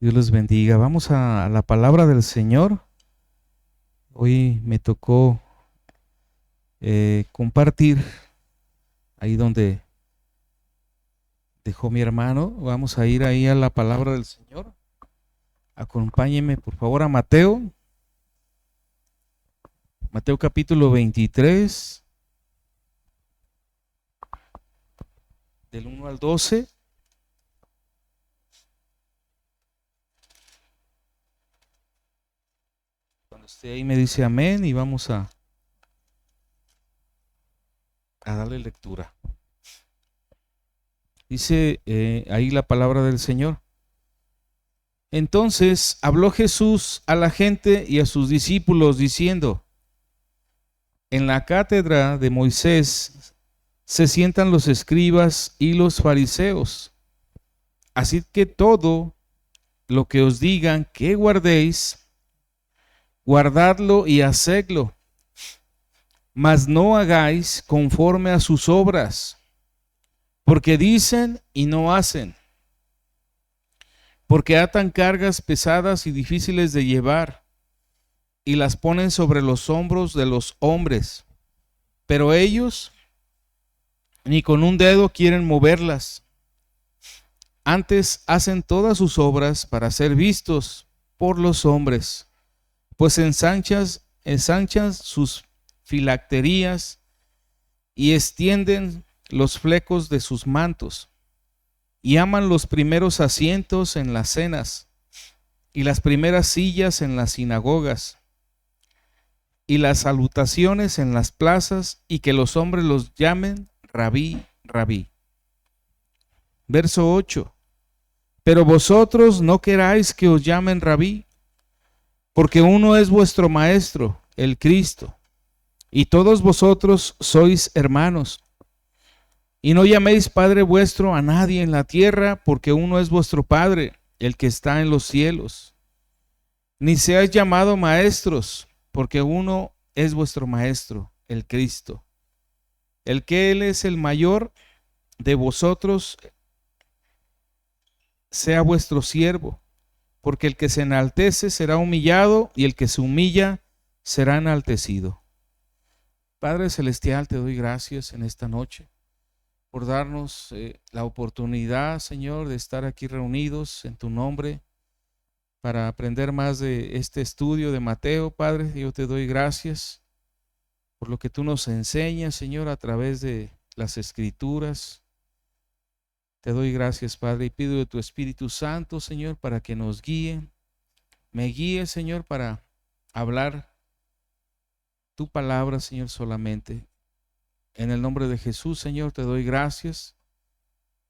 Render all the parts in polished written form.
Dios los bendiga. Vamos a la palabra del Señor. Hoy me tocó compartir ahí donde dejó mi hermano. Vamos a ir ahí a la palabra del Señor. Acompáñenme por favor a Mateo. Mateo capítulo 23, del 1 al 12. Cuando esté ahí me dice amén y vamos a darle lectura. Dice ahí la palabra del Señor. Entonces habló Jesús a la gente y a sus discípulos diciendo: en la cátedra de Moisés se sientan los escribas y los fariseos. Así que todo lo que os digan que guardéis, guardadlo y hacedlo, mas no hagáis conforme a sus obras, porque dicen y no hacen, porque atan cargas pesadas y difíciles de llevar, y las ponen sobre los hombros de los hombres, pero ellos ni con un dedo quieren moverlas. Antes hacen todas sus obras para ser vistos por los hombres, pues ensanchan sus filacterías y extienden los flecos de sus mantos, y aman los primeros asientos en las cenas, y las primeras sillas en las sinagogas, y las salutaciones en las plazas, y que los hombres los llamen rabí, rabí. Verso 8. Pero vosotros no queráis que os llamen rabí, porque uno es vuestro maestro, el Cristo, y todos vosotros sois hermanos. Y no llaméis Padre vuestro a nadie en la tierra, porque uno es vuestro Padre, el que está en los cielos. Ni seáis llamados maestros, porque uno es vuestro Maestro, el Cristo. El que Él es el mayor de vosotros, sea vuestro siervo, porque el que se enaltece será humillado, y el que se humilla será enaltecido. Padre Celestial, te doy gracias en esta noche por darnos la oportunidad, Señor, de estar aquí reunidos en tu nombre para aprender más de este estudio de Mateo. Padre, yo te doy gracias por lo que tú nos enseñas, Señor, a través de las Escrituras. Te doy gracias, Padre, y pido de tu Espíritu Santo, Señor, para que nos guíe. Me guíe, Señor, para hablar tu palabra, Señor, solamente. En el nombre de Jesús, Señor, te doy gracias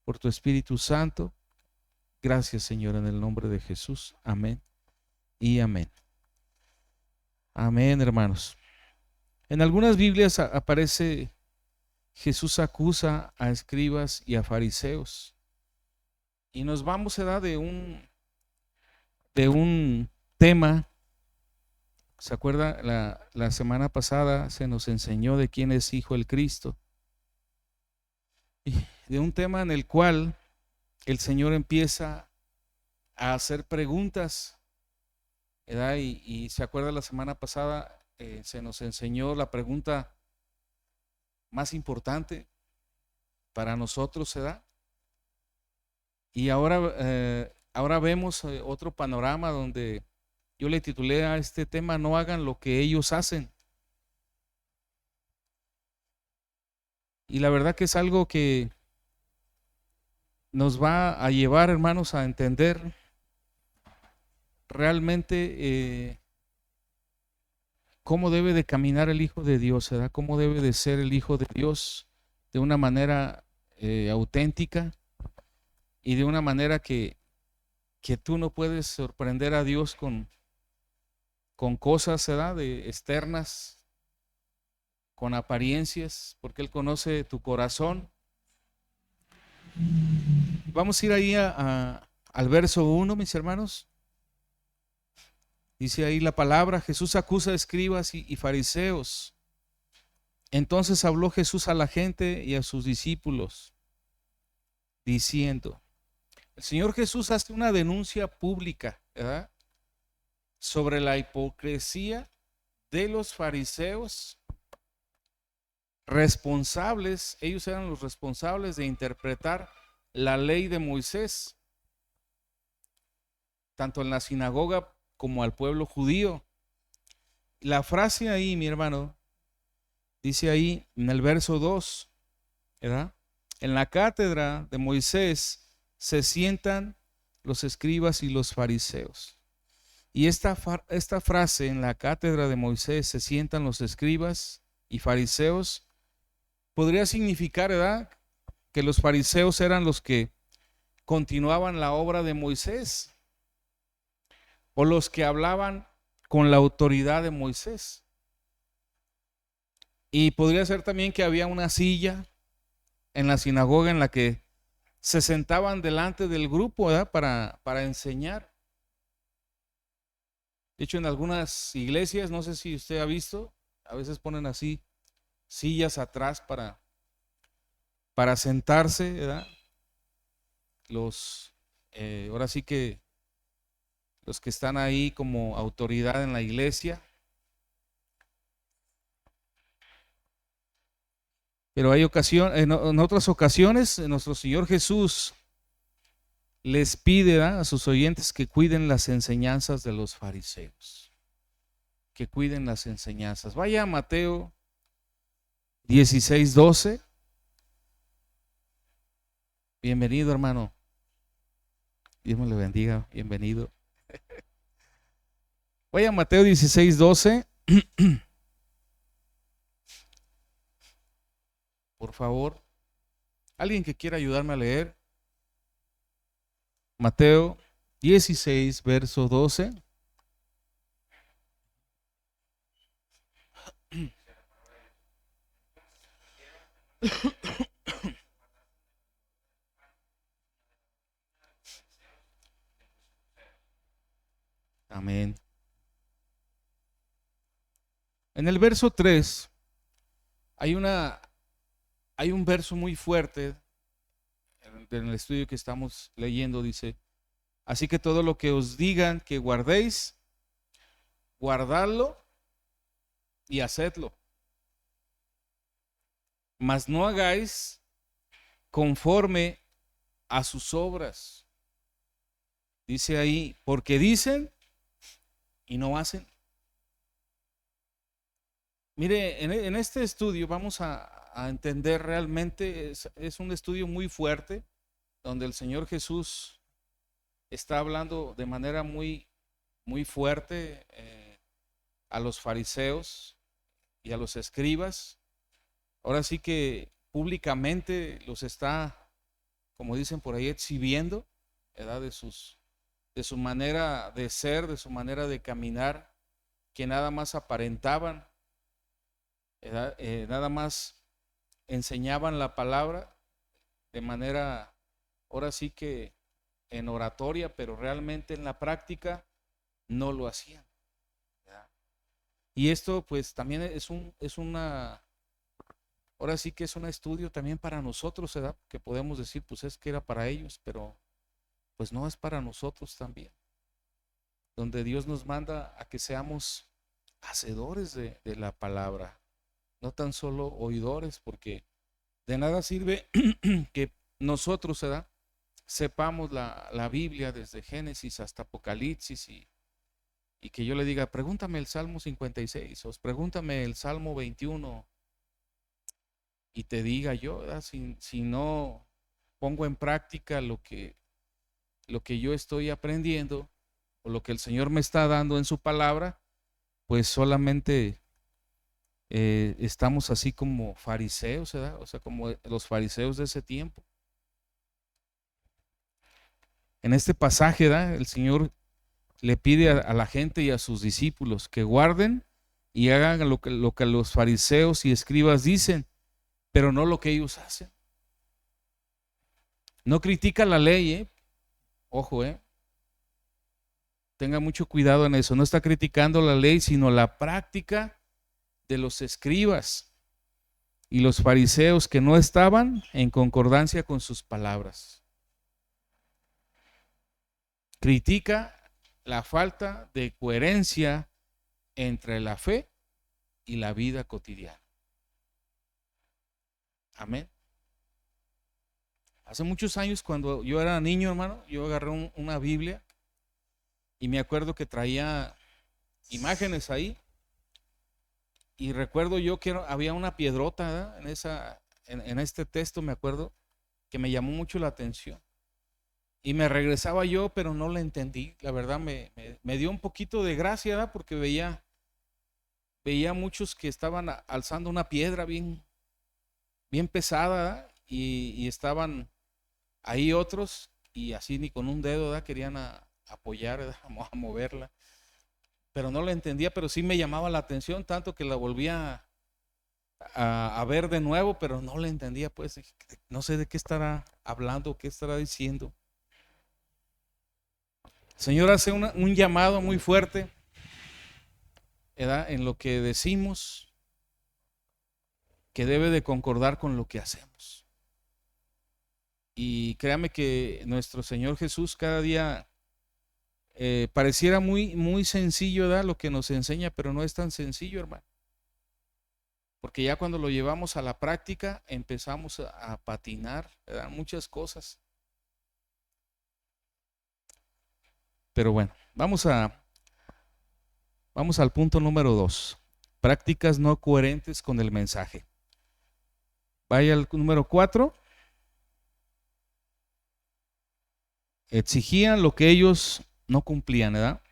por tu Espíritu Santo. Gracias, Señor, en el nombre de Jesús. Amén y amén. Amén, hermanos. En algunas Biblias aparece: Jesús acusa a escribas y a fariseos. Y nos vamos a dar de un tema. ¿Se acuerda? La semana pasada se nos enseñó de quién es hijo el Cristo. Y de un tema en el cual el Señor empieza a hacer preguntas, ¿verdad? Y se acuerda, la semana pasada se nos enseñó la pregunta más importante para nosotros, ¿verdad? Y ahora vemos otro panorama donde yo le titulé a este tema: no hagan lo que ellos hacen. Y la verdad que es algo que nos va a llevar, hermanos, a entender realmente cómo debe de caminar el Hijo de Dios, ¿verdad? Cómo debe de ser el Hijo de Dios de una manera auténtica, y de una manera que tú no puedes sorprender a Dios con cosas, ¿verdad?, de externas, con apariencias, porque Él conoce tu corazón. Vamos a ir ahí al verso 1, mis hermanos. Dice ahí la palabra: Jesús acusa a escribas y fariseos. Entonces habló Jesús a la gente y a sus discípulos, diciendo: El Señor Jesús hace una denuncia pública, ¿verdad?, sobre la hipocresía de los fariseos, responsables, ellos eran los responsables de interpretar la ley de Moisés, tanto en la sinagoga como al pueblo judío. La frase ahí, mi hermano, dice ahí en el verso 2, ¿verdad? En la cátedra de Moisés se sientan los escribas y los fariseos. Y esta frase, en la cátedra de Moisés se sientan los escribas y fariseos, podría significar, ¿verdad?, que los fariseos eran los que continuaban la obra de Moisés, o los que hablaban con la autoridad de Moisés. Y podría ser también que había una silla en la sinagoga en la que se sentaban delante del grupo, ¿verdad?, para enseñar. De hecho, en algunas iglesias, no sé si usted ha visto, a veces ponen así sillas atrás para sentarse, ¿verdad? Ahora sí que los que están ahí como autoridad en la iglesia. Pero hay en otras ocasiones, nuestro Señor Jesús les pide, ¿verdad?, a sus oyentes que cuiden las enseñanzas de los fariseos, que cuiden las enseñanzas. Vaya a Mateo 16:12. Bienvenido, hermano. Dios me le bendiga. Bienvenido. Vaya a Mateo 16:12. Por favor. ¿Alguien que quiera ayudarme a leer? Mateo 16, verso 12. Amén. En el verso 3 hay un verso muy fuerte en el estudio que estamos leyendo. Dice: así que todo lo que os digan que guardéis, guardadlo y hacedlo, mas no hagáis conforme a sus obras. Dice ahí, porque dicen y no hacen. Mire, en este estudio vamos a entender realmente, es un estudio muy fuerte, donde el Señor Jesús está hablando de manera muy, muy fuerte a los fariseos y a los escribas. Ahora sí que públicamente los está, como dicen por ahí, exhibiendo, ¿verdad?, de su manera de ser, de su manera de caminar, que nada más aparentaban, nada más enseñaban la palabra de manera, ahora sí que en oratoria, pero realmente en la práctica no lo hacían, ¿verdad? Y esto pues también ahora sí que es un estudio también para nosotros, ¿verdad?, que podemos decir, pues es que era para ellos, pero pues no, es para nosotros también, donde Dios nos manda a que seamos hacedores de la palabra, no tan solo oidores, porque de nada sirve que nosotros, ¿verdad?, sepamos la Biblia desde Génesis hasta Apocalipsis y que yo le diga, pregúntame el Salmo 56 o pregúntame el Salmo 21, y te diga yo, ¿verdad?, si no pongo en práctica lo que yo estoy aprendiendo o lo que el Señor me está dando en su palabra, pues solamente estamos así como fariseos, ¿verdad? O sea, como los fariseos de ese tiempo. En este pasaje, ¿verdad?, el Señor le pide a la gente y a sus discípulos que guarden y hagan lo que los fariseos y escribas dicen, pero no lo que ellos hacen. No critica la ley, ojo, tenga mucho cuidado en eso. No está criticando la ley, sino la práctica de los escribas y los fariseos que no estaban en concordancia con sus palabras. critica la falta de coherencia entre la fe y la vida cotidiana. Amén. Hace muchos años, cuando yo era niño, hermano, yo agarré una Biblia y me acuerdo que traía imágenes ahí. Y recuerdo yo que había una piedrota, ¿verdad? En este texto, me acuerdo que me llamó mucho la atención. Y me regresaba yo, pero no la entendí. La verdad me dio un poquito de gracia, ¿verdad? Porque veía muchos que estaban alzando una piedra bien pesada, ¿verdad? Y estaban ahí otros, y así ni con un dedo, ¿verdad? Querían apoyar, ¿verdad? A moverla. Pero no la entendía, pero sí me llamaba la atención, tanto que la volvía a ver de nuevo, pero no la entendía, pues no sé de qué estará hablando, qué estará diciendo. El Señor hace un llamado muy fuerte, ¿verdad? En lo que decimos, que debe de concordar con lo que hacemos. Y créame que nuestro Señor Jesús cada día pareciera muy sencillo, ¿verdad? Lo que nos enseña, pero no es tan sencillo, hermano. Porque ya cuando lo llevamos a la práctica empezamos a patinar, ¿verdad? Muchas cosas. Pero bueno, vamos al punto número 2. Prácticas no coherentes con el mensaje. Vaya al número 4. Exigían lo que ellos no cumplían, ¿verdad?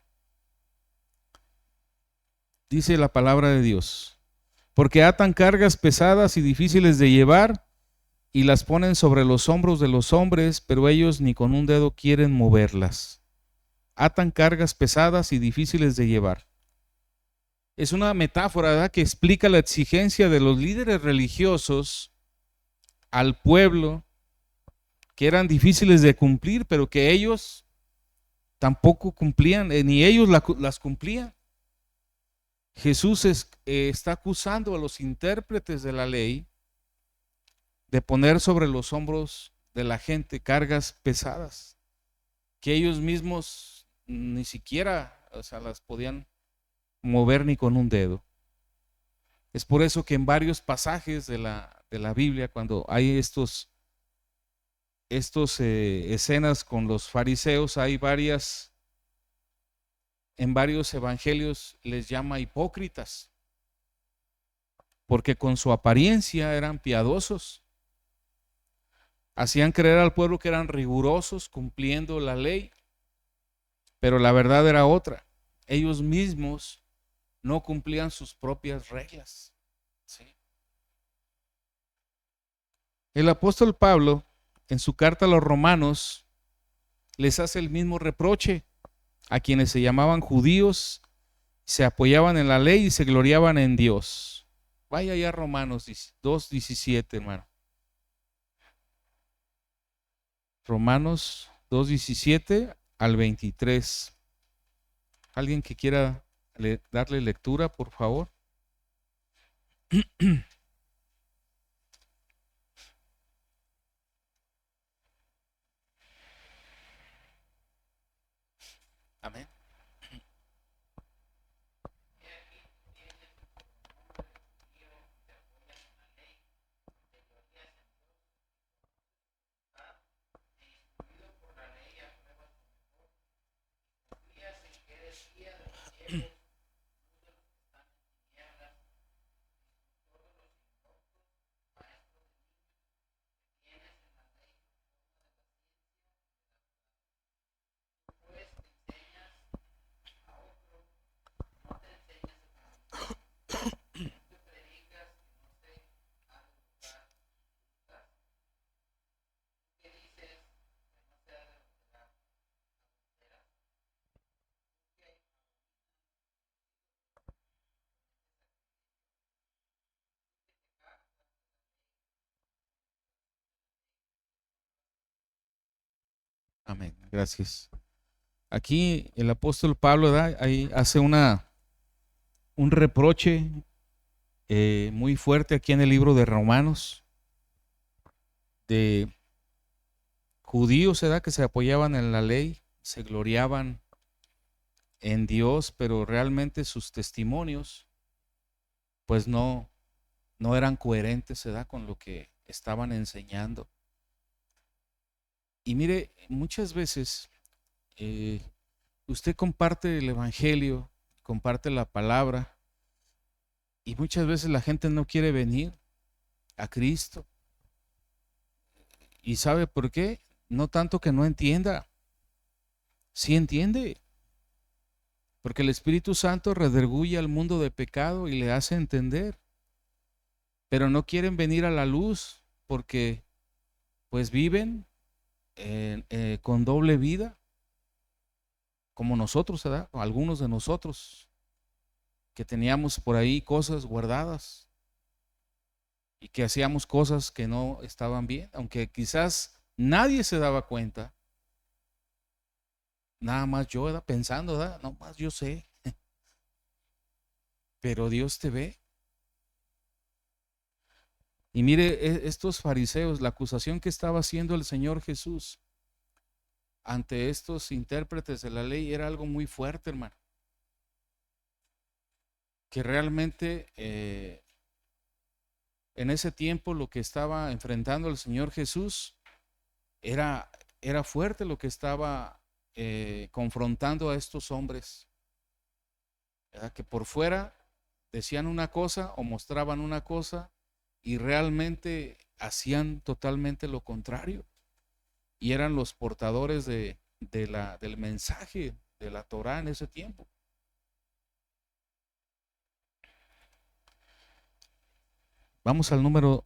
Dice la palabra de Dios. Porque atan cargas pesadas y difíciles de llevar y las ponen sobre los hombros de los hombres, pero ellos ni con un dedo quieren moverlas. Atan cargas pesadas y difíciles de llevar. Es una metáfora, ¿verdad?, que explica la exigencia de los líderes religiosos al pueblo, que eran difíciles de cumplir, pero que ellos tampoco cumplían, ni ellos las cumplían. Jesús está acusando a los intérpretes de la ley de poner sobre los hombros de la gente cargas pesadas que ellos mismos ni siquiera, las podían mover ni con un dedo. Es por eso que en varios pasajes de la Biblia, cuando hay estos escenas con los fariseos, hay en varios evangelios les llama hipócritas, porque con su apariencia eran piadosos, hacían creer al pueblo que eran rigurosos cumpliendo la ley, pero la verdad era otra. Ellos mismos no cumplían sus propias reglas. ¿Sí? El apóstol Pablo, en su carta a los romanos, les hace el mismo reproche a quienes se llamaban judíos, se apoyaban en la ley y se gloriaban en Dios. Vaya ya Romanos 2:17, hermano. Romanos 2:17 al 23. ¿Alguien que quiera darle lectura, por favor? Amén. Amén. Gracias. Aquí el apóstol Pablo, ¿verdad?, ahí hace un reproche muy fuerte aquí en el libro de Romanos, de judíos, ¿verdad?, que se apoyaban en la ley, se gloriaban en Dios, pero realmente sus testimonios pues no eran coherentes, ¿verdad?, con lo que estaban enseñando. Y mire, muchas veces usted comparte el evangelio, comparte la palabra, y muchas veces la gente no quiere venir a Cristo. ¿Y sabe por qué? No tanto que no entienda, sí entiende, porque el Espíritu Santo redarguye al mundo de pecado y le hace entender, pero no quieren venir a la luz porque pues viven con doble vida, como nosotros, ¿verdad? Algunos de nosotros que teníamos por ahí cosas guardadas y que hacíamos cosas que no estaban bien, aunque quizás nadie se daba cuenta, nada más yo, ¿verdad?, pensando, ¿verdad?, no más yo sé, pero Dios te ve. Y mire, estos fariseos, la acusación que estaba haciendo el Señor Jesús ante estos intérpretes de la ley era algo muy fuerte, hermano, que realmente en ese tiempo lo que estaba enfrentando el Señor Jesús era fuerte, lo que estaba confrontando a estos hombres, ¿verdad?, que por fuera decían una cosa o mostraban una cosa y realmente hacían totalmente lo contrario, y eran los portadores del mensaje de la Torá en ese tiempo. Vamos al número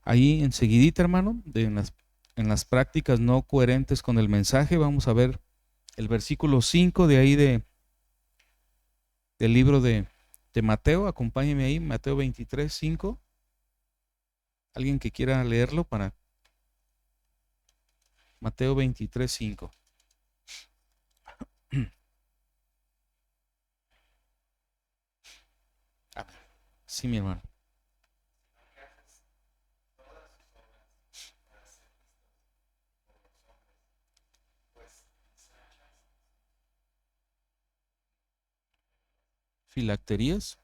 ahí enseguidita, hermano, en las prácticas no coherentes con el mensaje. Vamos a ver el versículo 5 de ahí del libro de Mateo. Acompáñeme ahí, Mateo 23, 5. Alguien que quiera leerlo para Mateo 23, 5. Sí, mi hermano. Filacterías.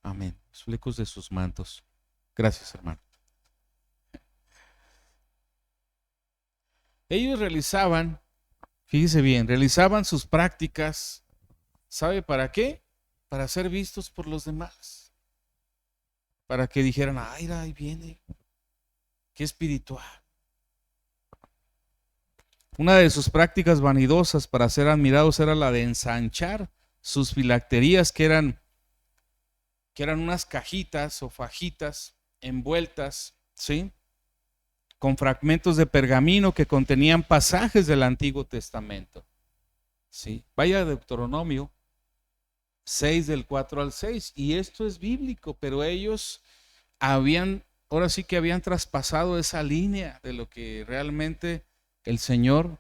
Amén. Los flecos de sus mantos. Gracias, hermano. Ellos realizaban, fíjese bien, realizaban sus prácticas. ¿Sabe para qué? Para ser vistos por los demás. Para que dijeran, ay, ahí viene, qué espiritual. Una de sus prácticas vanidosas para ser admirados era la de ensanchar sus filacterías, que eran unas cajitas o fajitas envueltas, ¿sí?, con fragmentos de pergamino que contenían pasajes del Antiguo Testamento. ¿Sí? Vaya a Deuteronomio 6 del 4 al 6, y esto es bíblico, pero ellos ahora sí que habían traspasado esa línea de lo que realmente el Señor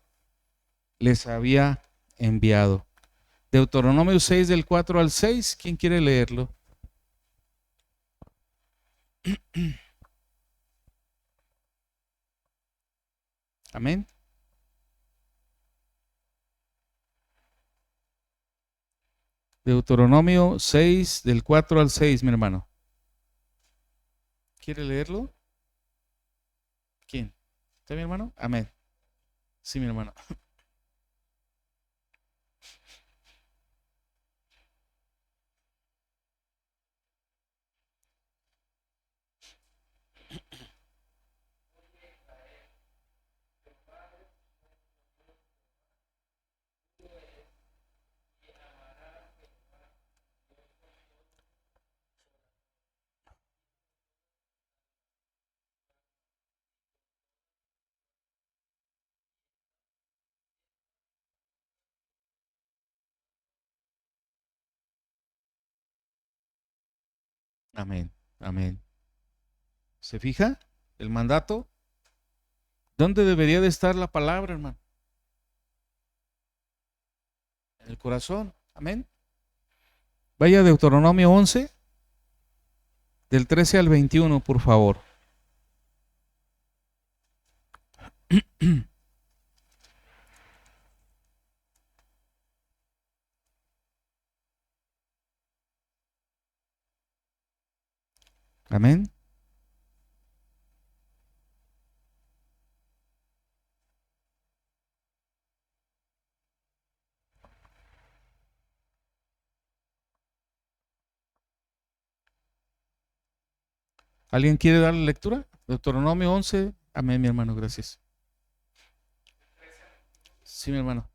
les había enviado. Deuteronomio 6 del 4 al 6, ¿quién quiere leerlo? Amén. Deuteronomio 6 del 4 al 6, mi hermano. ¿Quiere leerlo? ¿Quién? ¿Está mi hermano? Amén. Sí, mi hermano. Amén. Amén. ¿Se fija el mandato? ¿Dónde debería de estar la palabra, hermano? En el corazón. Amén. Vaya a Deuteronomio 11, del 13 al 21, por favor. Amén. ¿Alguien quiere darle lectura? Deuteronomio 11. Amén, mi hermano, gracias. Sí, mi hermano.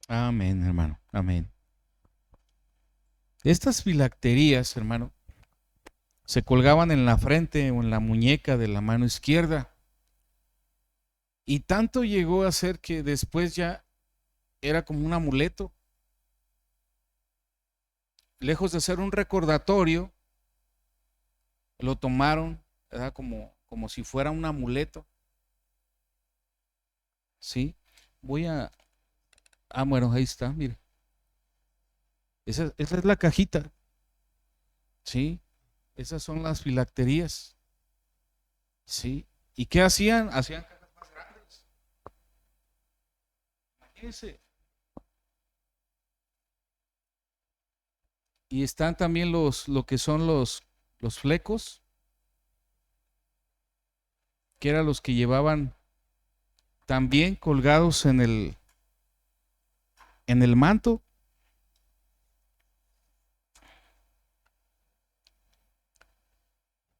Amén, hermano. Amén. Estas filacterías, hermano, se colgaban en la frente o en la muñeca de la mano izquierda. Y tanto llegó a ser que después ya era como un amuleto. Lejos de ser un recordatorio, lo tomaron, ¿verdad? Como si fuera un amuleto. ¿Sí? Voy a... Ah, bueno, ahí está, mire. Esa es la cajita. ¿Sí? Esas son las filacterías. ¿Sí? ¿Y qué hacían? Hacían cajas más grandes. Imagínense. Y están también lo que son los flecos, que eran los que llevaban también colgados en el manto.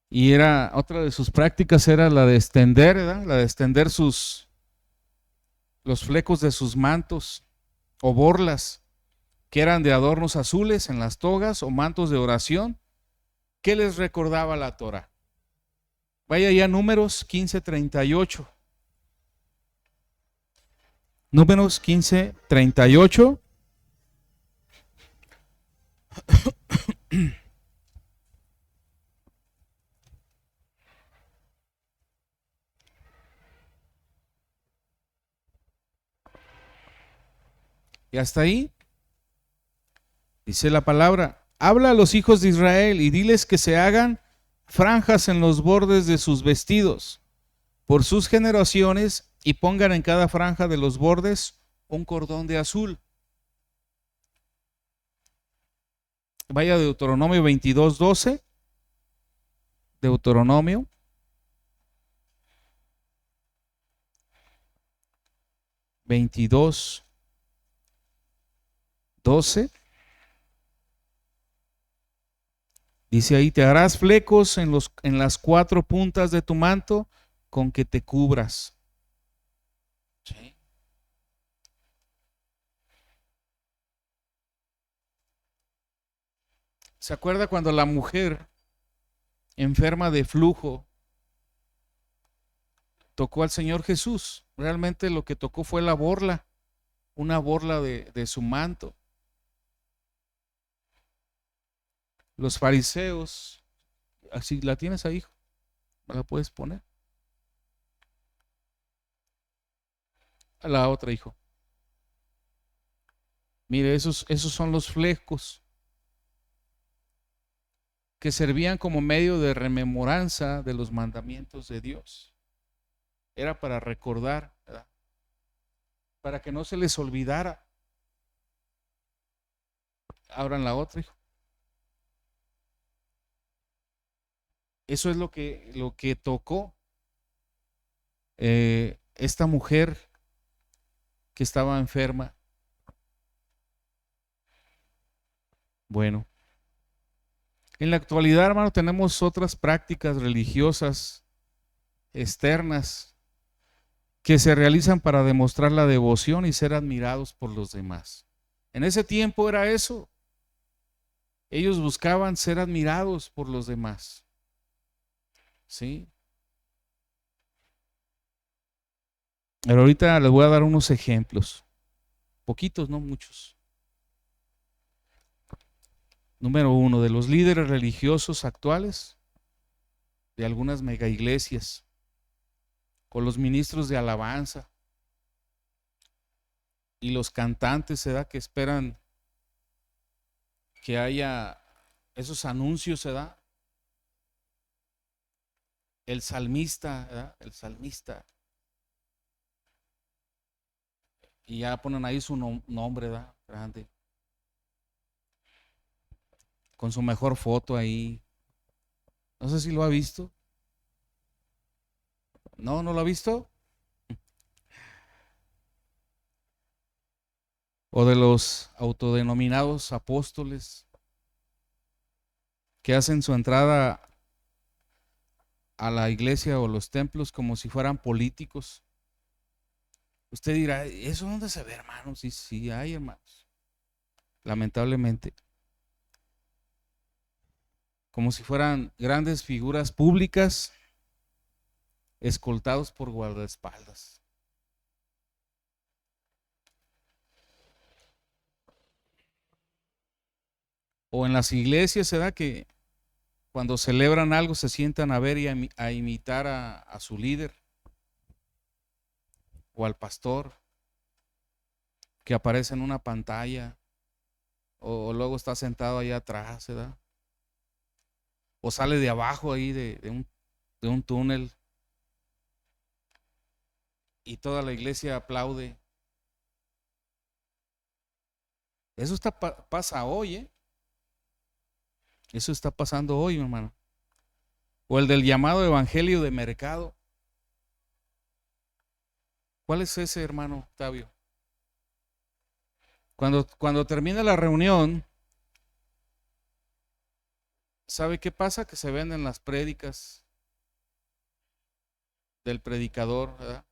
Y era otra de sus prácticas era la de extender, ¿verdad? La de extender los flecos de sus mantos o borlas, que eran de adornos azules en las togas o mantos de oración. ¿Qué les recordaba la Torah? Vaya ya Números 15:38. Números 15:38. Y hasta ahí dice la palabra: habla a los hijos de Israel y diles que se hagan franjas en los bordes de sus vestidos por sus generaciones y pongan en cada franja de los bordes un cordón de azul. Vaya Deuteronomio 22:12. Deuteronomio 22:12. Dice ahí: te harás flecos en las cuatro puntas de tu manto con que te cubras. ¿Sí? ¿Se acuerda cuando la mujer enferma de flujo tocó al Señor Jesús? Realmente lo que tocó fue la borla, una borla de su manto. Los fariseos, así la tienes ahí, la puedes poner. A la otra, hijo. Mire, esos son los flecos. que servían como medio de rememoranza de los mandamientos de Dios. Era para recordar, ¿verdad? Para que no se les olvidara. Abran la otra, hijo. Eso es lo que tocó esta mujer que estaba enferma. Bueno, en la actualidad, hermano, tenemos otras prácticas religiosas externas que se realizan para demostrar la devoción y ser admirados por los demás. En ese tiempo era eso. Ellos buscaban ser admirados por los demás. ¿Sí? Pero ahorita les voy a dar unos ejemplos. Poquitos, no muchos. Número 1, de los líderes religiosos actuales de algunas mega iglesias, con los ministros de alabanza y los cantantes, ¿verdad?, que esperan que haya esos anuncios, ¿verdad? El salmista, ¿verdad? El salmista. Y ya ponen ahí su nombre, ¿verdad? Grande. Con su mejor foto ahí. No sé si lo ha visto. No, ¿no lo ha visto? O de los autodenominados apóstoles que hacen su entrada a la iglesia o los templos como si fueran políticos. Usted dirá, ¿eso dónde se ve, hermanos? Sí, sí hay, hermanos. Lamentablemente. Como si fueran grandes figuras públicas escoltados por guardaespaldas. O en las iglesias se da que cuando celebran algo se sientan a ver y a imitar a su líder o al pastor que aparece en una pantalla o luego está sentado allá atrás, ¿verdad? O sale de abajo ahí de un túnel y toda la iglesia aplaude. Eso pasa hoy, ¿eh? Eso está pasando hoy, mi hermano. O el del llamado evangelio de mercado. ¿Cuál es ese, hermano Octavio? Cuando termina la reunión, ¿sabe qué pasa? Que se venden las prédicas del predicador, ¿verdad?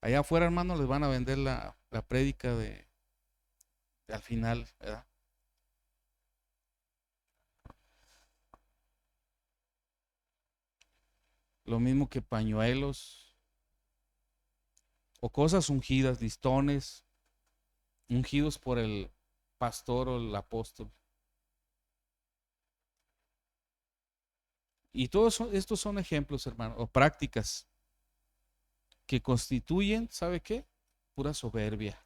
Allá afuera, hermano, les van a vender la prédica de al final, ¿verdad? Lo mismo que pañuelos o cosas ungidas, listones, ungidos por el pastor o el apóstol. Y todos estos son ejemplos, hermano, o prácticas que constituyen, ¿sabe qué? Pura soberbia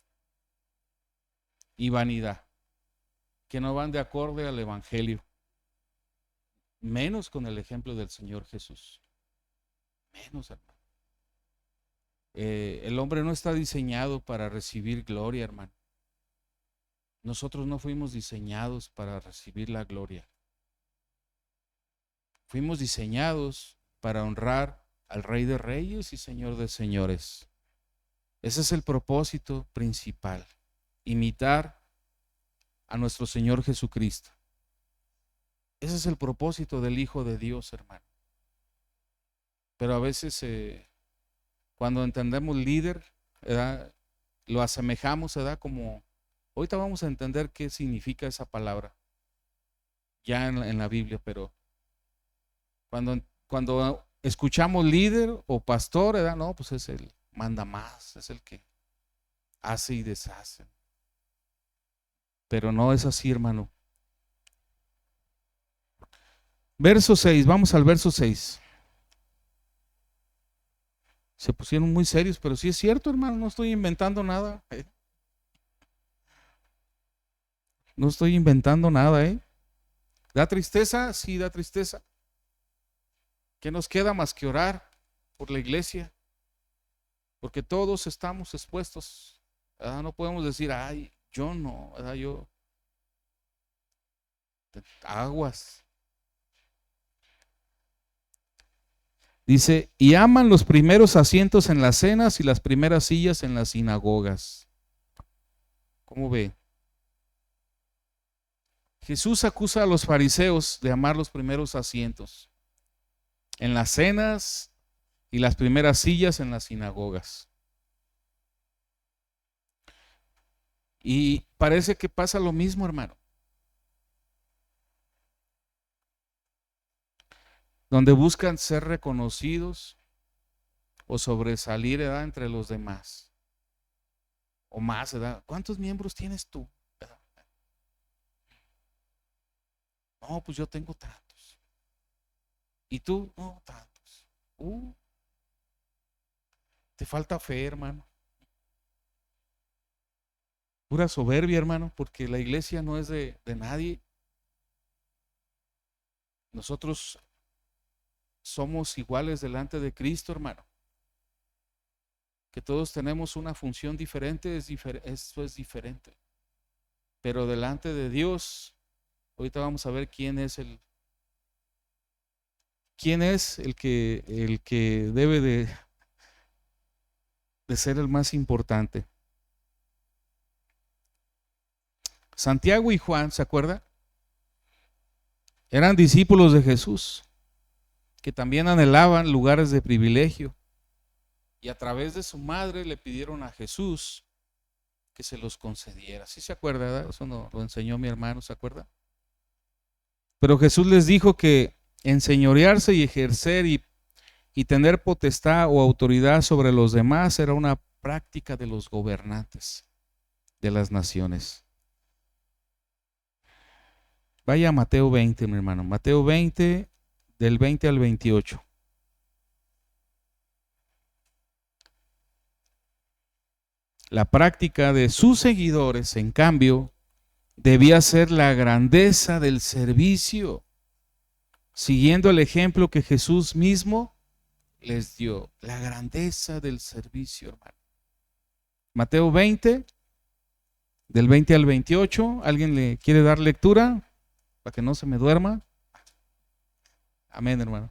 y vanidad, que no van de acorde al evangelio, menos con el ejemplo del Señor Jesús. Menos, hermano. El hombre no está diseñado para recibir gloria, hermano. Nosotros no fuimos diseñados para recibir la gloria. Fuimos diseñados para honrar al Rey de Reyes y Señor de Señores. Ese es el propósito principal, imitar a nuestro Señor Jesucristo. Ese es el propósito del Hijo de Dios, hermano. Pero a veces cuando entendemos líder, ¿verdad?, lo asemejamos, ¿verdad? Como ahorita vamos a entender qué significa esa palabra ya en la Biblia, pero cuando escuchamos líder o pastor, ¿verdad? No, pues es el manda más, es el que hace y deshace. Pero no es así, hermano. Verso 6, vamos al verso 6. Se pusieron muy serios, pero sí es cierto, hermano, no estoy inventando nada. No estoy inventando nada, ¿eh? ¿Da tristeza? Sí, da tristeza. ¿Qué nos queda más que orar por la iglesia? Porque todos estamos expuestos, ¿verdad? No podemos decir, ay, yo no, ¿verdad? Yo, aguas. Dice, y aman los primeros asientos en las cenas y las primeras sillas en las sinagogas. ¿Cómo ve? Jesús acusa a los fariseos de amar los primeros asientos en las cenas y las primeras sillas en las sinagogas. Y parece que pasa lo mismo, hermano. Donde buscan ser reconocidos o sobresalir, ¿verdad?, entre los demás. O más, ¿verdad? ¿Cuántos miembros tienes tú? ¿Verdad? No, pues yo tengo tantos. ¿Y tú? No, tantos. Te falta fe, hermano. Pura soberbia, hermano, porque la iglesia no es de nadie. Nosotros somos iguales delante de Cristo, hermano. Que todos tenemos una función diferente, esto es diferente. Pero delante de Dios, ahorita vamos a ver quién es el que debe de ser el más importante. Santiago y Juan, ¿se acuerda? Eran discípulos de Jesús, que también anhelaban lugares de privilegio. Y a través de su madre le pidieron a Jesús que se los concediera. ¿Sí se acuerda, verdad? Eso no, lo enseñó mi hermano, ¿se acuerda? Pero Jesús les dijo que enseñorearse y ejercer y tener potestad o autoridad sobre los demás era una práctica de los gobernantes de las naciones. Vaya a Mateo 20, mi hermano. Mateo 20, del 20 al 28. La práctica de sus seguidores, en cambio, debía ser la grandeza del servicio, siguiendo el ejemplo que Jesús mismo les dio. La grandeza del servicio, hermano. Mateo 20, del 20 al 28. ¿Alguien le quiere dar lectura para que no se me duerma? Amén, hermano.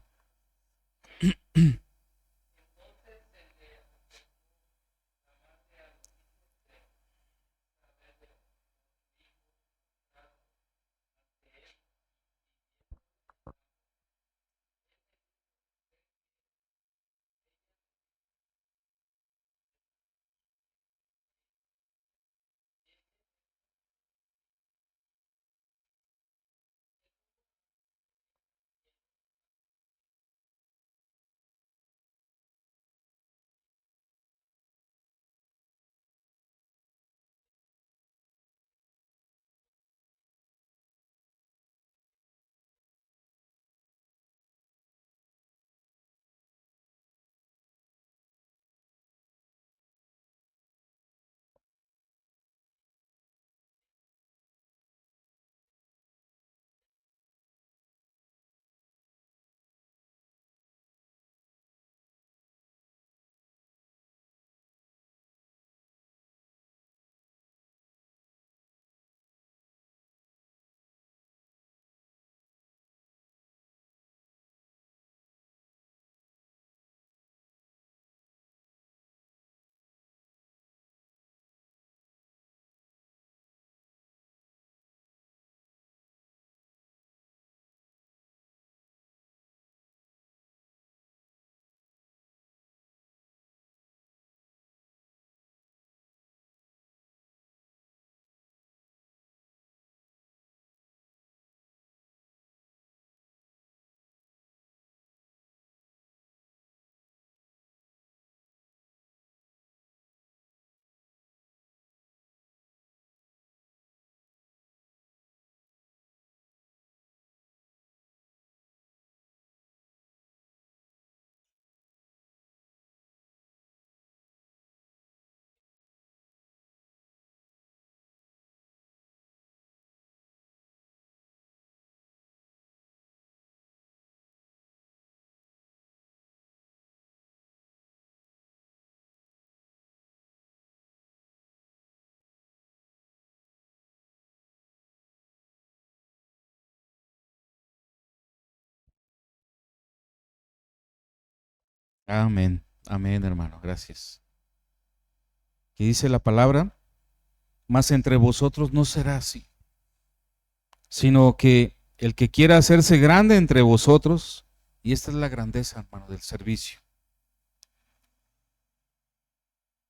Amén, amén, hermano, gracias. ¿Qué dice la palabra? Mas entre vosotros no será así, sino que el que quiera hacerse grande entre vosotros, y esta es la grandeza, hermano, del servicio.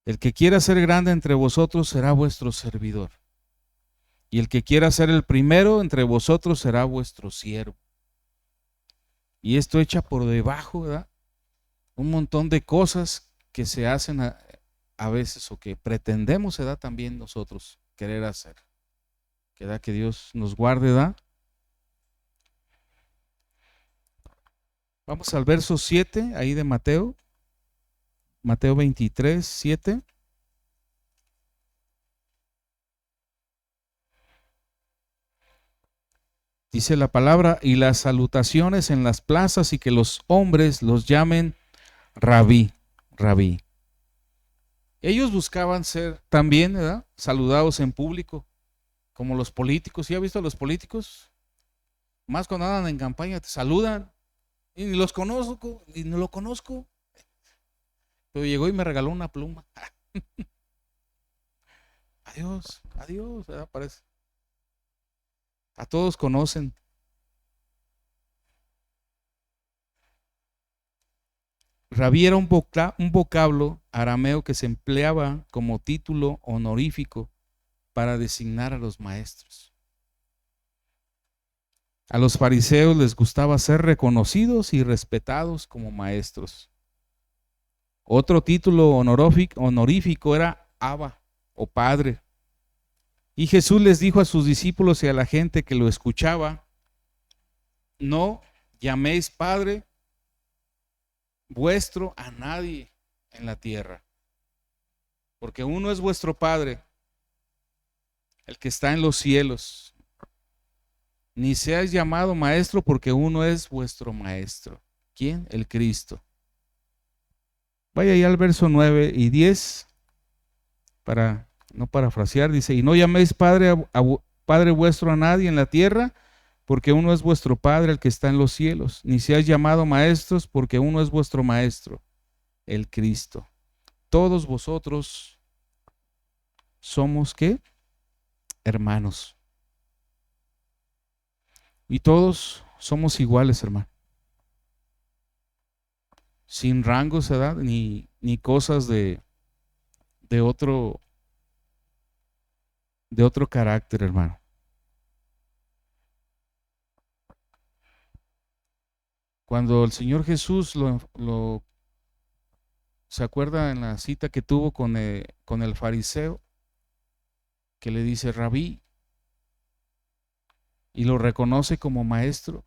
El que quiera ser grande entre vosotros será vuestro servidor. Y el que quiera ser el primero entre vosotros será vuestro siervo. Y esto echa por debajo, ¿verdad?, un montón de cosas que se hacen a veces o que pretendemos, ¿verdad?, también nosotros querer hacer. Que Dios nos guarde, ¿verdad? Vamos al verso 7, ahí de Mateo. Mateo 23, 7. Dice la palabra: y las salutaciones en las plazas y que los hombres los llamen rabí, rabí. Ellos buscaban ser también, ¿verdad?, saludados en público, como los políticos. ¿Sí ha visto a los políticos? Más cuando andan en campaña, te saludan. Y ni los conozco, y no lo conozco. Pero llegó y me regaló una pluma. Adiós, adiós, ¿verdad? Parece. A todos conocen. Rabí era un vocablo arameo que se empleaba como título honorífico para designar a los maestros. A los fariseos les gustaba ser reconocidos y respetados como maestros. Otro título honorífico era Abba o Padre. Y Jesús les dijo a sus discípulos y a la gente que lo escuchaba: no llaméis Padre vuestro a nadie en la tierra, porque uno es vuestro Padre, el que está en los cielos. Ni seáis llamado maestro, porque uno es vuestro maestro. ¿Quién? El Cristo. Vaya ya al verso 9 y 10 para no parafrasear. Dice: y no llaméis Padre vuestro a nadie en la tierra, porque uno es vuestro Padre, el que está en los cielos. Ni seáis llamado maestros, porque uno es vuestro maestro, el Cristo. Todos vosotros somos, ¿qué? Hermanos. Y todos somos iguales, hermano. Sin rangos, edad, ni cosas de otro carácter, hermano. Cuando el Señor Jesús se acuerda en la cita que tuvo con el fariseo, que le dice Rabí, y lo reconoce como maestro.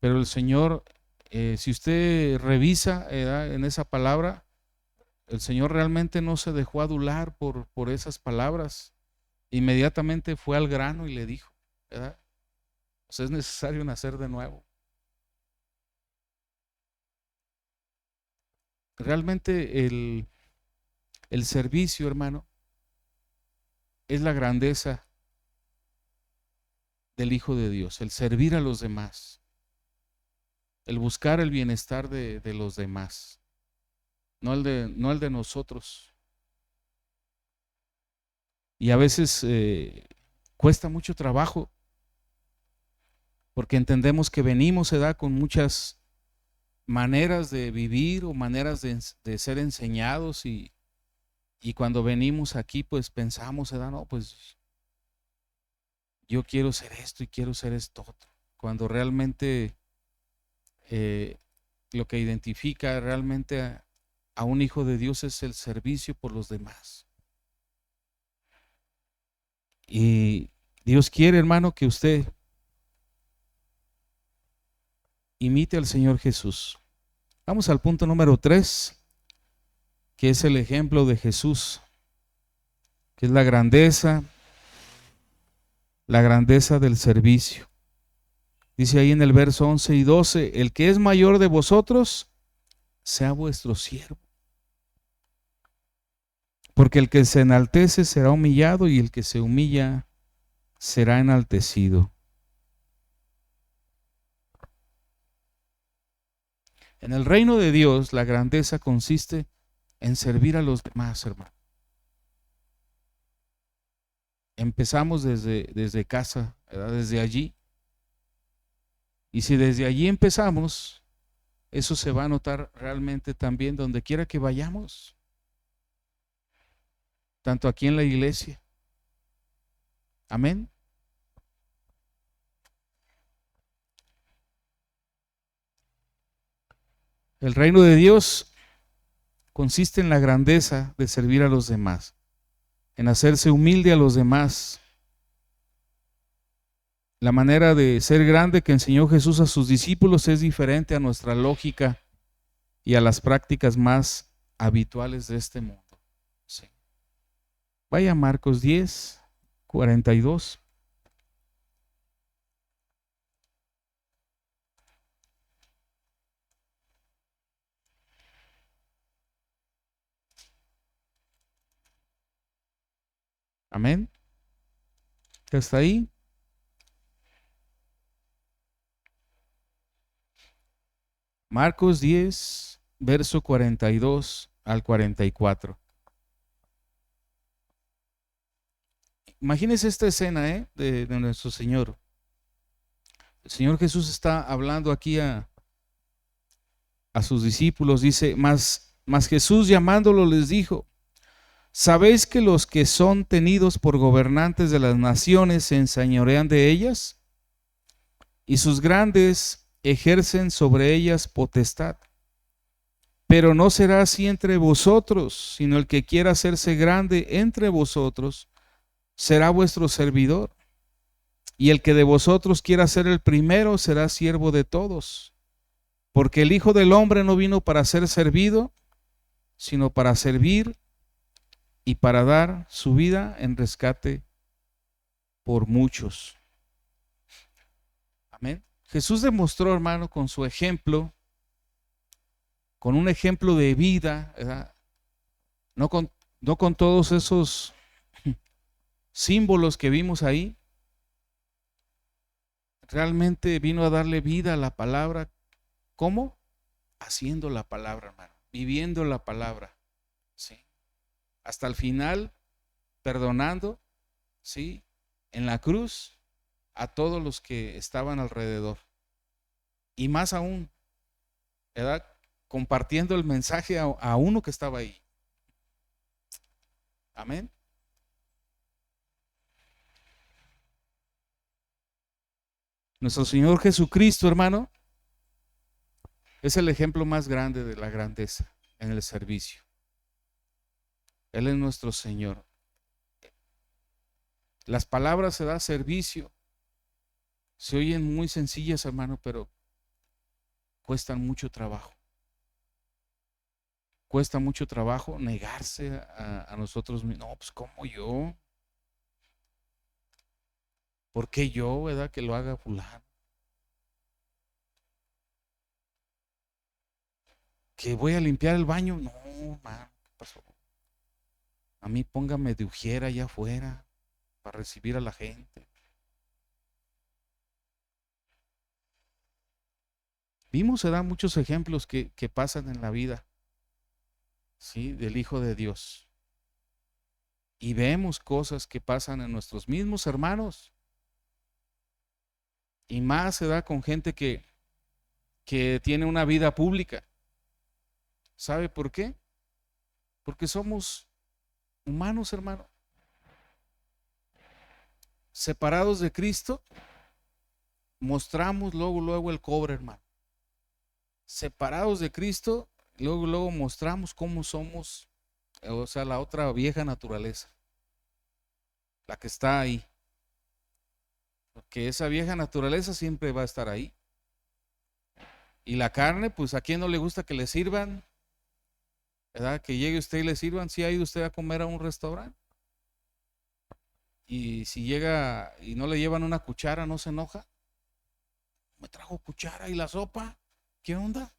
Pero el Señor, si usted revisa en esa palabra, el Señor realmente no se dejó adular por esas palabras. Inmediatamente fue al grano y le dijo, ¿verdad? O sea, es necesario nacer de nuevo. Realmente el servicio, hermano, es la grandeza del Hijo de Dios, el servir a los demás, el buscar el bienestar de los demás, no el de nosotros. Y a veces cuesta mucho trabajo, porque entendemos que venimos, se da con muchas maneras de vivir o maneras de ser enseñados, y cuando venimos aquí pues pensamos, se da, no, pues yo quiero ser esto y quiero ser esto otro, cuando realmente lo que identifica realmente a un hijo de Dios es el servicio por los demás. Y Dios quiere, hermano, que usted imite al Señor Jesús. Vamos al punto número 3, que es el ejemplo de Jesús, que es la grandeza del servicio. Dice ahí en el verso 11 y 12: el que es mayor de vosotros sea vuestro siervo, porque el que se enaltece será humillado, y el que se humilla será enaltecido. En el reino de Dios, la grandeza consiste en servir a los demás, hermano. Empezamos desde casa, ¿verdad? Desde allí. Y si desde allí empezamos, eso se va a notar realmente también donde quiera que vayamos, tanto aquí en la iglesia. Amén. El reino de Dios consiste en la grandeza de servir a los demás, en hacerse humilde a los demás. La manera de ser grande que enseñó Jesús a sus discípulos es diferente a nuestra lógica y a las prácticas más habituales de este mundo. Sí. Vaya a Marcos 10, 42. Amén. ¿Hasta ahí? Marcos 10, verso 42 al 44. Imagínense esta escena de nuestro Señor. El Señor Jesús está hablando aquí a sus discípulos. Dice, mas Jesús llamándolo les dijo, ¿sabéis que los que son tenidos por gobernantes de las naciones se enseñorean de ellas? Y sus grandes ejercen sobre ellas potestad. Pero no será así entre vosotros, sino el que quiera hacerse grande entre vosotros será vuestro servidor. Y el que de vosotros quiera ser el primero será siervo de todos. Porque el Hijo del Hombre no vino para ser servido, sino para servir y para dar su vida en rescate por muchos. Amén. Jesús demostró, hermano, con su ejemplo, con un ejemplo de vida, ¿verdad? No con todos esos símbolos que vimos ahí. Realmente vino a darle vida a la palabra. ¿Cómo? Haciendo la palabra, hermano, viviendo la palabra, ¿sí? Hasta el final, perdonando, ¿sí? En la cruz a todos los que estaban alrededor. Y más aún, ¿verdad? Compartiendo el mensaje a uno que estaba ahí. Amén. Nuestro Señor Jesucristo, hermano, es el ejemplo más grande de la grandeza en el servicio. Él es nuestro Señor. Las palabras se da servicio. Se oyen muy sencillas, hermano, pero cuestan mucho trabajo. Cuesta mucho trabajo negarse a nosotros mismos. No, pues ¿cómo yo? ¿Por qué yo, verdad, que lo haga fulano? ¿Que voy a limpiar el baño? No, man, ¿qué pasó? A mí póngame de ujera allá afuera para recibir a la gente. Vimos, se dan muchos ejemplos que pasan en la vida, ¿sí? Del Hijo de Dios. Y vemos cosas que pasan en nuestros mismos hermanos. Y más se da con gente que tiene una vida pública. ¿Sabe por qué? Porque somos humanos, hermano. Separados de Cristo, mostramos luego el cobre, hermano. Separados de Cristo, luego mostramos cómo somos, o sea, la otra vieja naturaleza, la que está ahí. Porque esa vieja naturaleza siempre va a estar ahí. Y la carne, pues a quién no le gusta que le sirvan, ¿verdad? Que llegue usted y le sirvan. Si ha ido usted a comer a un restaurante y si llega y no le llevan una cuchara, ¿no se enoja? Me trajo cuchara y la sopa, ¿qué onda?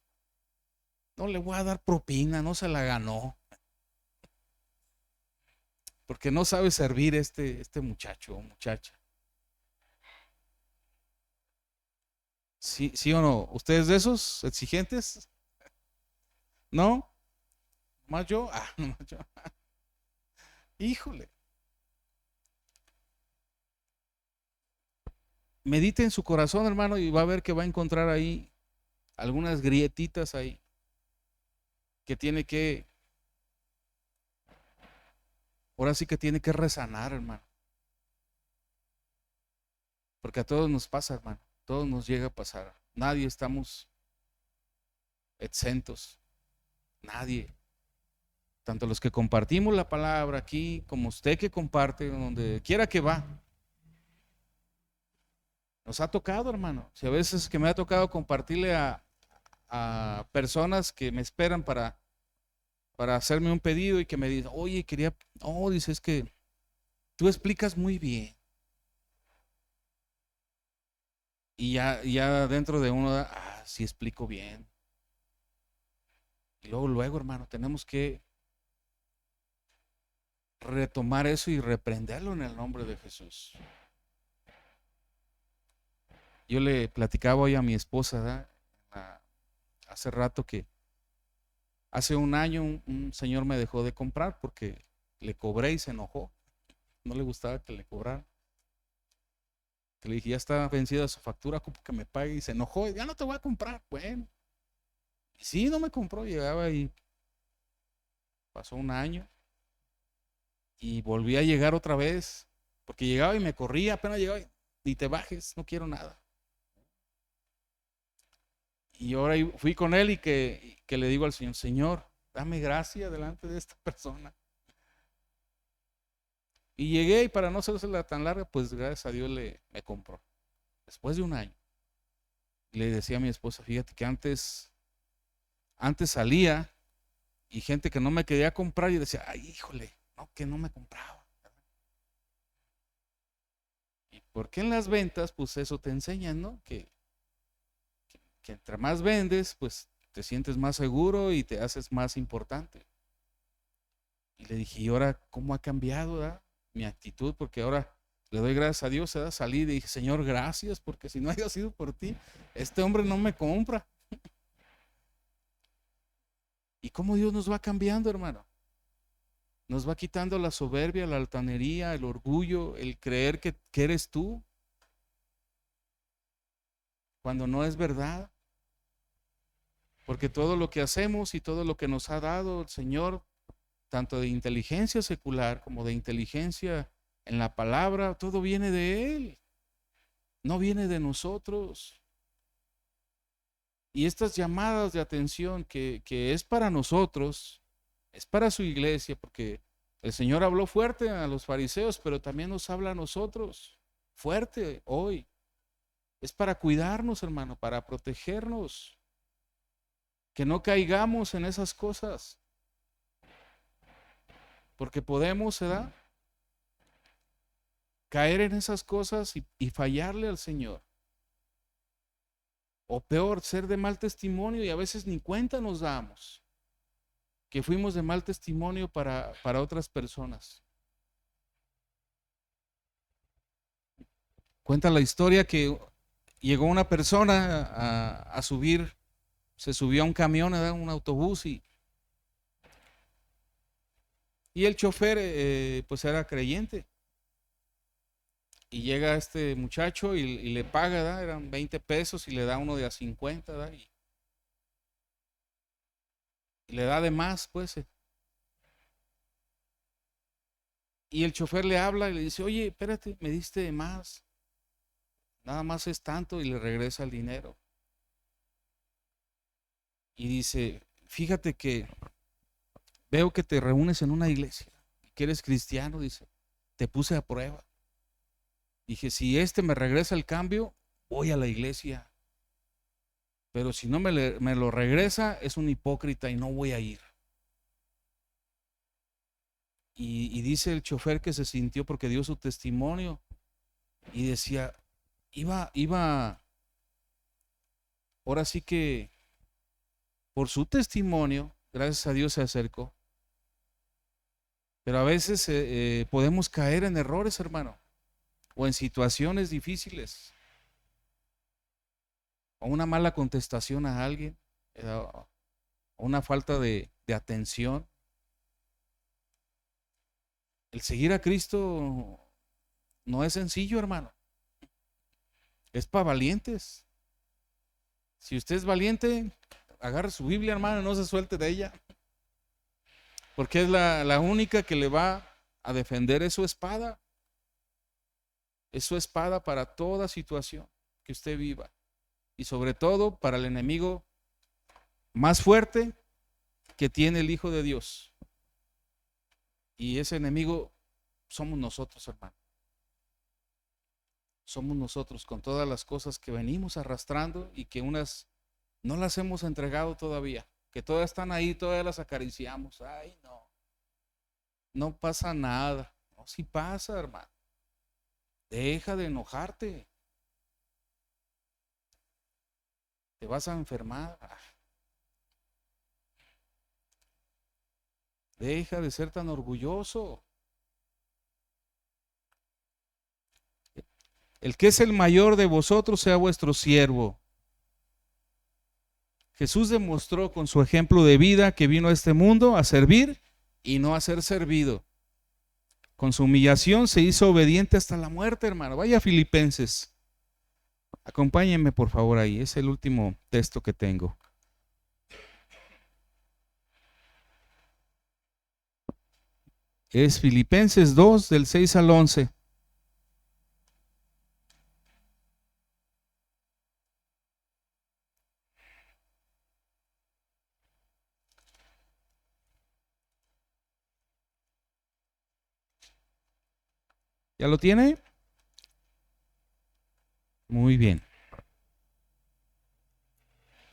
No le voy a dar propina, no se la ganó. Porque no sabe servir este muchacho o muchacha. ¿Sí, sí o no? ¿Ustedes de esos exigentes? ¿No? ¿Más yo? Nomás yo. Híjole. Medite en su corazón, hermano, y va a ver que va a encontrar ahí algunas grietitas ahí que tiene que, ahora sí que tiene que resanar, hermano. Porque a todos nos pasa, hermano. A todos nos llega a pasar. Nadie estamos exentos. Nadie. Tanto los que compartimos la palabra aquí, como usted que comparte, donde quiera que va. Nos ha tocado, hermano. Si a veces que me ha tocado compartirle a personas que me esperan para hacerme un pedido y que me dicen, oye, quería, oh, dice, es que tú explicas muy bien. Y ya dentro de uno, sí explico bien. Y luego, hermano, tenemos que retomar eso y reprenderlo en el nombre de Jesús. Yo le platicaba hoy a mi esposa, ¿verdad? Hace rato que hace un año un señor me dejó de comprar porque le cobré y se enojó. No le gustaba que le cobrara. Que le dije, ya está vencida su factura, como que me pague, y se enojó, ya no te voy a comprar. Bueno, y sí, no me compró, llegaba y pasó un año y volví a llegar otra vez, porque llegaba y me corría, apenas llegaba y ni te bajes, no quiero nada. Y ahora fui con él y que le digo al Señor, Señor, dame gracia delante de esta persona. Y llegué y para no hacerla tan larga, pues gracias a Dios me compró. Después de un año. Le decía a mi esposa, fíjate que antes salía y gente que no me quería comprar y decía, ay, híjole, no, que no me compraba. Y porque en las ventas, pues eso te enseñan, ¿no? Que entre más vendes, pues te sientes más seguro y te haces más importante. Y le dije, ¿y ahora cómo ha cambiado, mi actitud? Porque ahora le doy gracias a Dios, salí y dije, Señor, gracias, porque si no haya sido por ti, este hombre no me compra. ¿Y cómo Dios nos va cambiando, hermano? Nos va quitando la soberbia, la altanería, el orgullo, el creer que eres tú, cuando no es verdad. Porque todo lo que hacemos y todo lo que nos ha dado el Señor, tanto de inteligencia secular como de inteligencia en la palabra, todo viene de Él, no viene de nosotros. Y estas llamadas de atención que es para nosotros, es para su iglesia, porque el Señor habló fuerte a los fariseos, pero también nos habla a nosotros, fuerte hoy. Es para cuidarnos, hermano, para protegernos, que no caigamos en esas cosas, porque podemos, ¿verdad?, caer en esas cosas y fallarle al Señor. O peor, ser de mal testimonio y a veces ni cuenta nos damos que fuimos de mal testimonio para otras personas. Cuenta la historia que llegó una persona a subir, se subió a un camión, a un autobús y el chofer pues era creyente. Y llega este muchacho y le paga, ¿verdad? Eran 20 pesos y le da uno de a 50, ¿verdad? Y le da de más, pues. Y el chofer le habla y le dice, oye, espérate, me diste de más. Nada más es tanto, y le regresa el dinero. Y dice, fíjate que veo que te reúnes en una iglesia, que eres cristiano, dice, te puse a prueba. Dije, si este me regresa el cambio, voy a la iglesia. Pero si no me lo regresa, es un hipócrita y no voy a ir. Y dice el chofer que se sintió porque dio su testimonio y decía, iba, ahora sí que por su testimonio, gracias a Dios se acercó. Pero a veces podemos caer en errores, hermano, o en situaciones difíciles, o una mala contestación a alguien. una falta de atención. El seguir a Cristo no es sencillo, hermano. Es para valientes. Si usted es valiente, agarre su Biblia, hermano, no se suelte de ella. Porque es la única que le va a defender, es su espada. Es su espada para toda situación que usted viva. Y sobre todo para el enemigo más fuerte que tiene el Hijo de Dios. Y ese enemigo somos nosotros, hermano. Somos nosotros con todas las cosas que venimos arrastrando y que unas no las hemos entregado todavía. Que todas están ahí, todas las acariciamos. Ay, no. No pasa nada. No, sí pasa, hermano. Deja de enojarte. Te vas a enfermar. Deja de ser tan orgulloso. El que es el mayor de vosotros sea vuestro siervo. Jesús demostró con su ejemplo de vida que vino a este mundo a servir y no a ser servido. Con su humillación se hizo obediente hasta la muerte, hermano. Vaya a Filipenses. Acompáñenme por favor ahí. Es el último texto que tengo. Es Filipenses 2 del 6 al 11. ¿Ya lo tiene? Muy bien.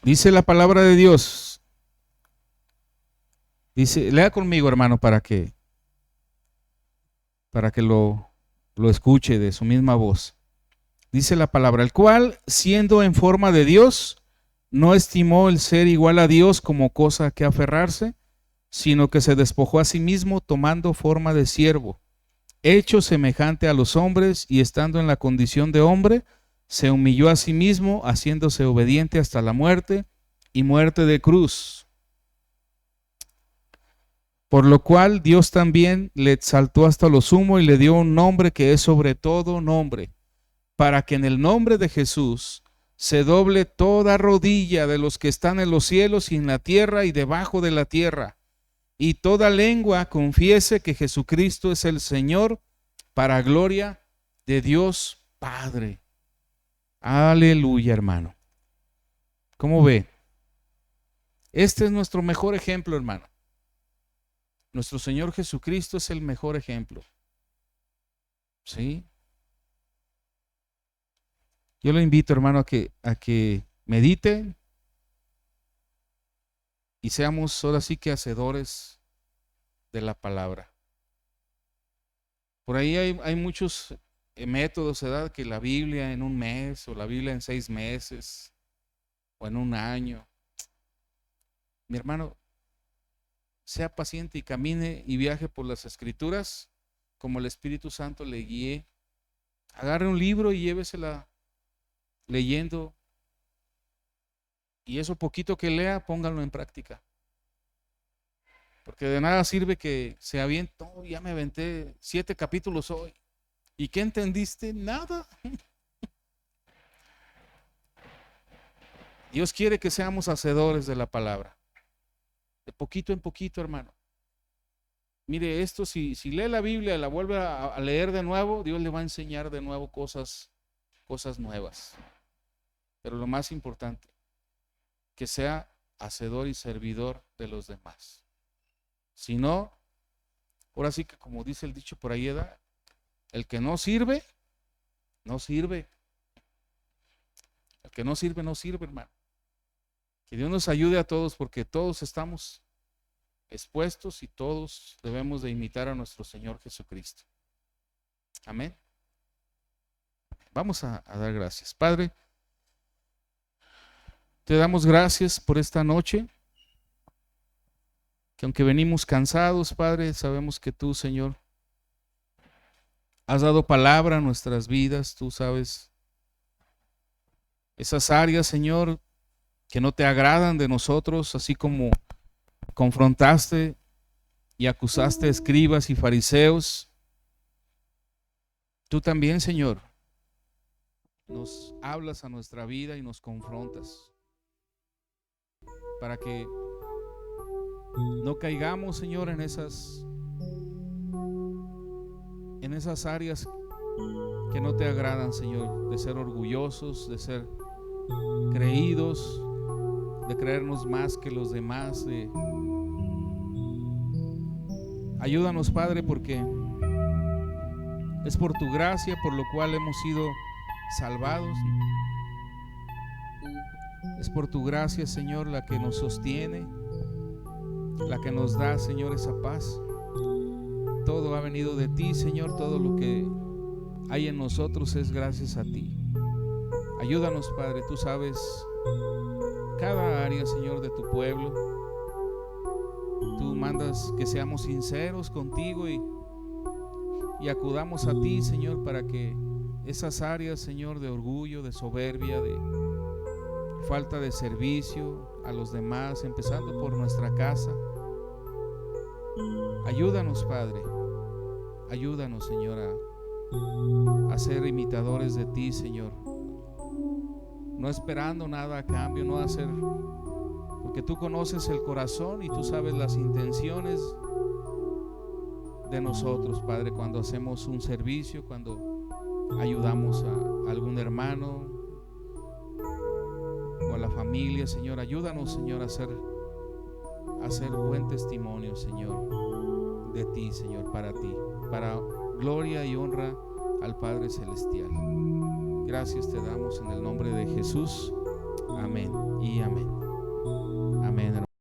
Dice la palabra de Dios. Dice, lea conmigo, hermano, para que lo escuche de su misma voz. Dice la palabra, el cual, siendo en forma de Dios, no estimó el ser igual a Dios como cosa que aferrarse, sino que se despojó a sí mismo tomando forma de siervo, hecho semejante a los hombres, y estando en la condición de hombre, se humilló a sí mismo, haciéndose obediente hasta la muerte y muerte de cruz. Por lo cual Dios también le exaltó hasta lo sumo y le dio un nombre que es sobre todo nombre, para que en el nombre de Jesús se doble toda rodilla de los que están en los cielos y en la tierra y debajo de la tierra, y toda lengua confiese que Jesucristo es el Señor, para gloria de Dios Padre. Aleluya, hermano. ¿Cómo ve? Este es nuestro mejor ejemplo, hermano. Nuestro Señor Jesucristo es el mejor ejemplo. ¿Sí? Yo lo invito, hermano, a que medite y seamos ahora sí que hacedores de la palabra. Por ahí hay muchos métodos, ¿verdad? Que la Biblia en un mes, o la Biblia en 6 meses, o en un año. Mi hermano, sea paciente y camine y viaje por las Escrituras como el Espíritu Santo le guíe. Agarre un libro y llévesela leyendo, y eso poquito que lea, pónganlo en práctica. Porque de nada sirve que se aviente, oh, ya me aventé 7 capítulos hoy. ¿Y qué entendiste? Nada. Dios quiere que seamos hacedores de la palabra. De poquito en poquito, hermano. Mire, esto si lee la Biblia, la vuelve a leer de nuevo, Dios le va a enseñar de nuevo cosas nuevas. Pero lo más importante, que sea hacedor y servidor de los demás. Si no, ahora sí que como dice el dicho por ahí, el que no sirve, no sirve. El que no sirve, no sirve, hermano. Que Dios nos ayude a todos, porque todos estamos expuestos y todos debemos de imitar a nuestro Señor Jesucristo. Amén. Vamos a dar gracias. Padre, te damos gracias por esta noche, que aunque venimos cansados, Padre, sabemos que tú, Señor, has dado palabra a nuestras vidas. Tú sabes esas áreas, Señor, que no te agradan de nosotros, así como confrontaste y acusaste a escribas y fariseos, tú también, Señor, nos hablas a nuestra vida y nos confrontas para que no caigamos, Señor, en esas áreas que no te agradan, Señor, de ser orgullosos, de ser creídos, de creernos más que los demás. Ayúdanos, Padre, porque es por tu gracia por lo cual hemos sido salvados. Es por tu gracia, Señor, la que nos sostiene, la que nos da, Señor, esa paz. Todo ha venido de ti, Señor. Todo lo que hay en nosotros es gracias a ti. Ayúdanos, Padre. Tú sabes cada área, Señor, de tu pueblo. Tú mandas que seamos sinceros contigo y acudamos a ti, Señor, para que esas áreas, Señor, de orgullo, de soberbia, de falta de servicio a los demás, empezando por nuestra casa, ayúdanos, Padre. Ayúdanos, Señor, a ser imitadores de ti, Señor, no esperando nada a cambio, no hacer, porque tú conoces el corazón y tú sabes las intenciones de nosotros, Padre, cuando hacemos un servicio, cuando ayudamos a algún hermano o a la familia, Señor. Ayúdanos, Señor, a hacer buen testimonio, Señor, de ti, Señor, para ti, para gloria y honra al Padre Celestial. Gracias te damos en el nombre de Jesús. Amén y amén. Amén.